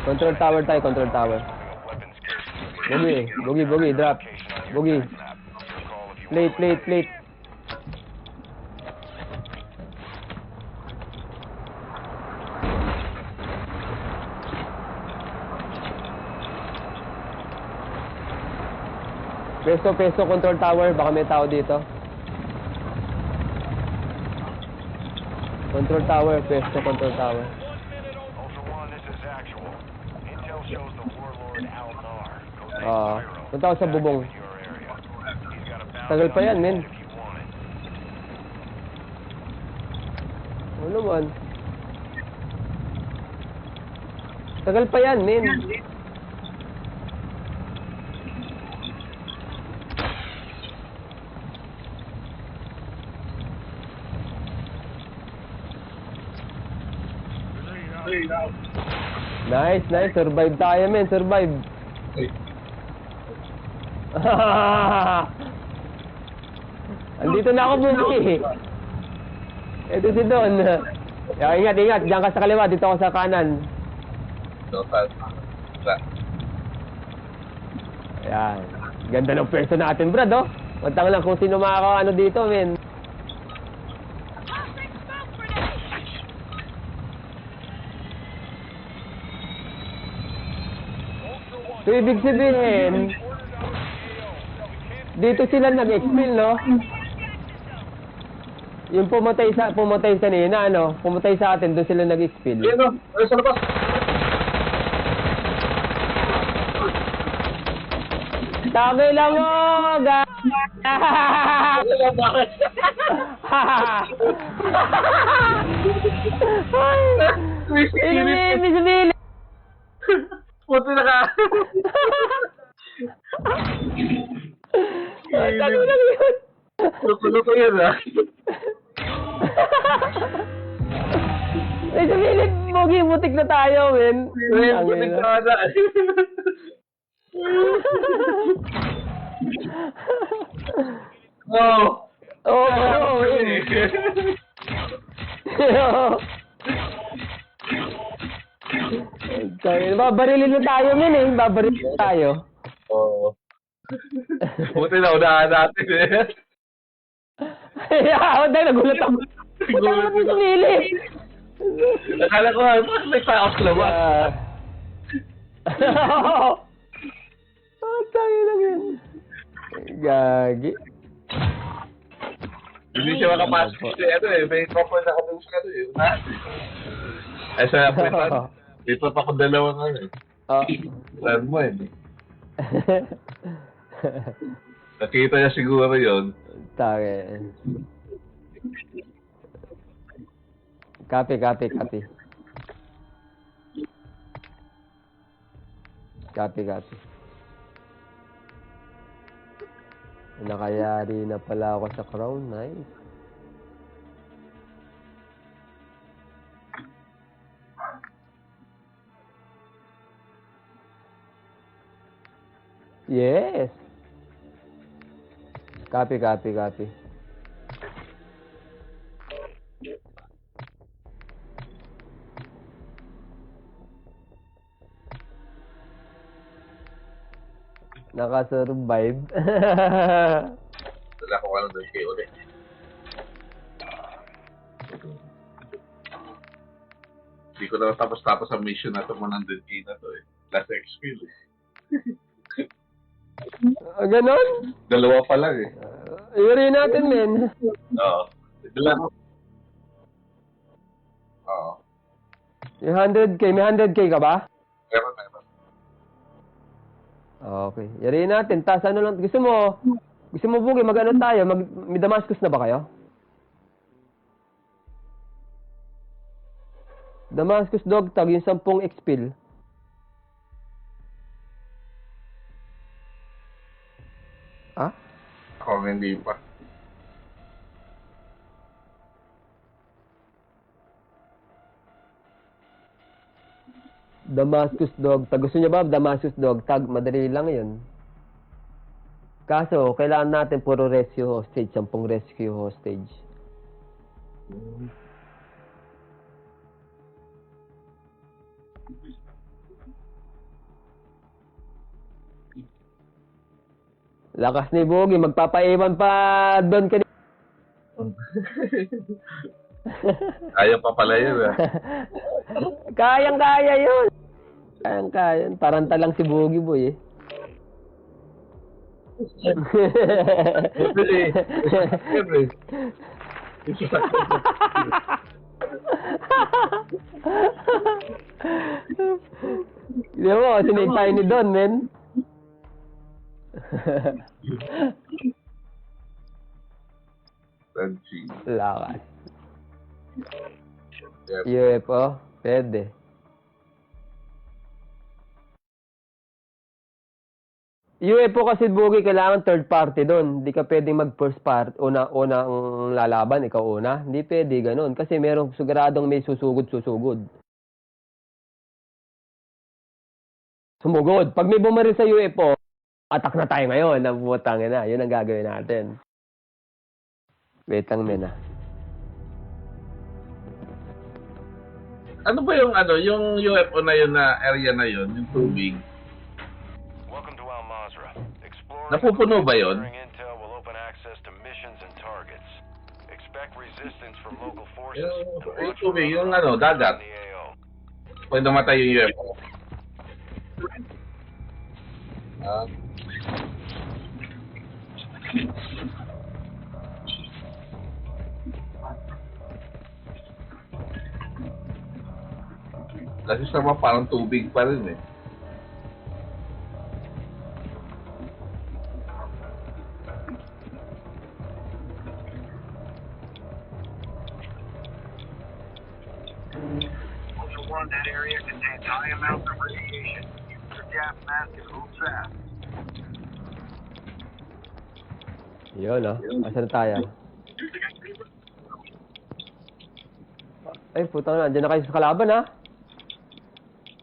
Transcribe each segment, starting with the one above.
Control tower tayo, control tower. Boogie, drop. Boogie. Plate. Peso, control tower. Baka may tao dito. Control tower, peso, control tower. Punta ako sa bubong. Tagal pa yan, men. Ano naman? Tagal pa yan, men. Nice. Survive tayo, men. Survive. Andito na ako, Buki. Ito si Don. Ingat. Diyan ka sa kaliwa. Dito ako sa kanan. Ayan. Ganda ng pwesto natin, Brad, oh. Matang lang kung sino makaka dito, men. So, ibig sabihin, dito sila nag-expel, no? Yung pumatay kanina, pumatay sa atin, doon sila nag-expel. Sa labas. Tagay lang mo, Bismillah. Puti na ka. Tagay lang yun. Luto yun, ha? Bismillah, Bogi, butik na tayo, men. Butik na ka. Babarilin na tayo, men, eh. Babarilin na tayo. Oo. Buti na unahan natin, eh. Nagulat ako. Nagulat mo sumilip. Akala ko, may pa-off naman. Tayo lang yun. Gagi. Hindi siya makapasok kasi may proper na kami sa unahan, eh. Sa apitan, dito pa akong dalawang saan mo, eh. Nakita niya siguro yun. Tayo. Copy. Nakayari na pala ako sa crown. Nice. Yes. Copy. Nakasurvive. Wala ko doon kayo ulit. Hindi ko na tapos ang mission na ito mo ng K na to, eh. Last experience. Ganon? Dalawa pa lang, eh. Iwari natin, men. Oo. Dalawa. Oo. Yung 100K, may 100K ka ba? Meron. Okay. Yari natin. Tas ano lang, gusto mo, Bugi, mag-ano tayo? May Damascus na ba kayo? Damascus dog tag, yung 10 expel. Ha? Ako hindi pa. Damascus dog tag. Gusto niyo ba Damascus dog tag? Madali lang yun. Kaso, kailangan natin puro rescue hostage. 10 rescue hostage. Lakas ni Bogi, magpapaiwan pa doon ka. Ayaw pa pala yun, ah. Kayang-kaya yun. Kayang-kaya. Taranta lang si Bogi, boy, eh. Siyempre. Di mo, sinave tayo ni Don, men. Sanchi. Lakas. Yep. UFO, pwede. UFO kasi Bogi, kailangan third party doon. Hindi ka pwedeng mag first party, unang lalaban, ikaw una. Hindi pwede ganun. Kasi merong siguradong may susugod. Sumugod. Pag may bumaril sa UFO, attack na tayo ngayon. Nabutang na. Yun ang gagawin natin. Wait lang, men, ah. Ano ba yung yung UFO na yun na area na yun, yung tubig? Napupuno ba yun? Yung tubig, yung dagat. Pag namatay yung UFO. Kasi sama parang tubig pa rin, eh. That area contains high amounts of radiation. Use your gas mask and move fast. Yun, oh. Asan na tayo? Ay, puta na. Andiyan na kayo sa kalaban, ha?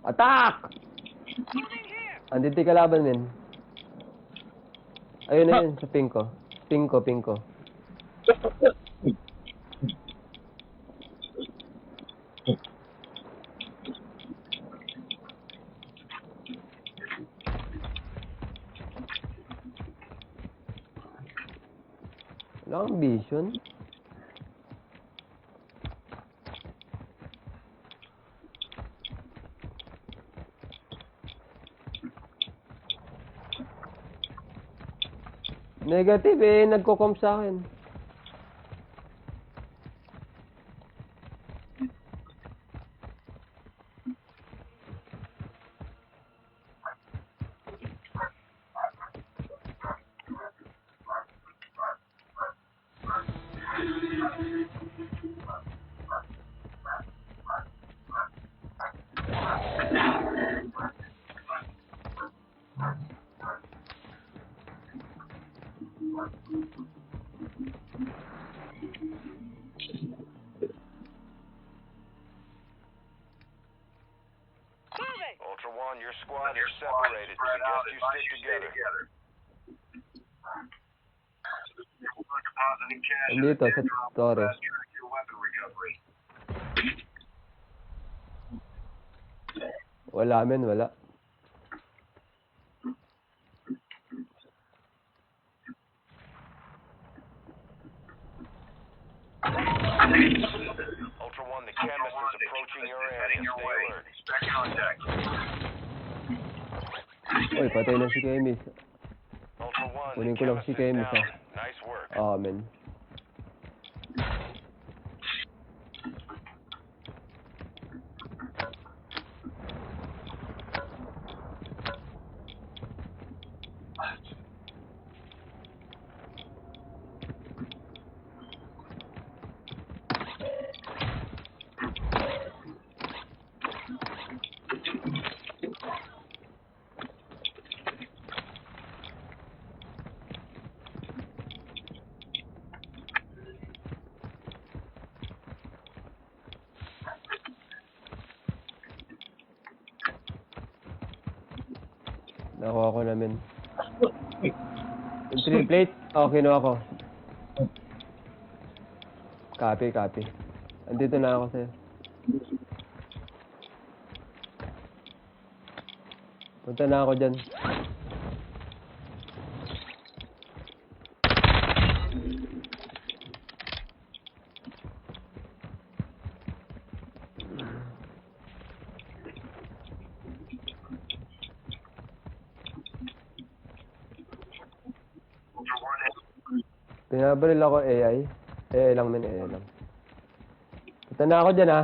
Attack! Andito yung kalaban, men. Ayun na yun, sa pinko. Pinko. Wala kang vision. Negative, eh. Nagko-comp sa akin. Ultra One, your squad is separated. Suggest you stick together. Andito, sa story. Wala, men. Wala. Ultra One, the chemist is approaching your area. Stay alert. Expect contact. Uy, patay na si Kemis. Ultra One, Kunin the ko lang chemist si is Kemis, down. ha. Nice work. Men. Nakuha ko namin. Yung 3 plate? Kinuha ko. Copy. Andito na ako sa'yo. Punta na ako dyan. Pinabaril ako AI. AI lang, men. AI lang. Punta na ako dyan, ha.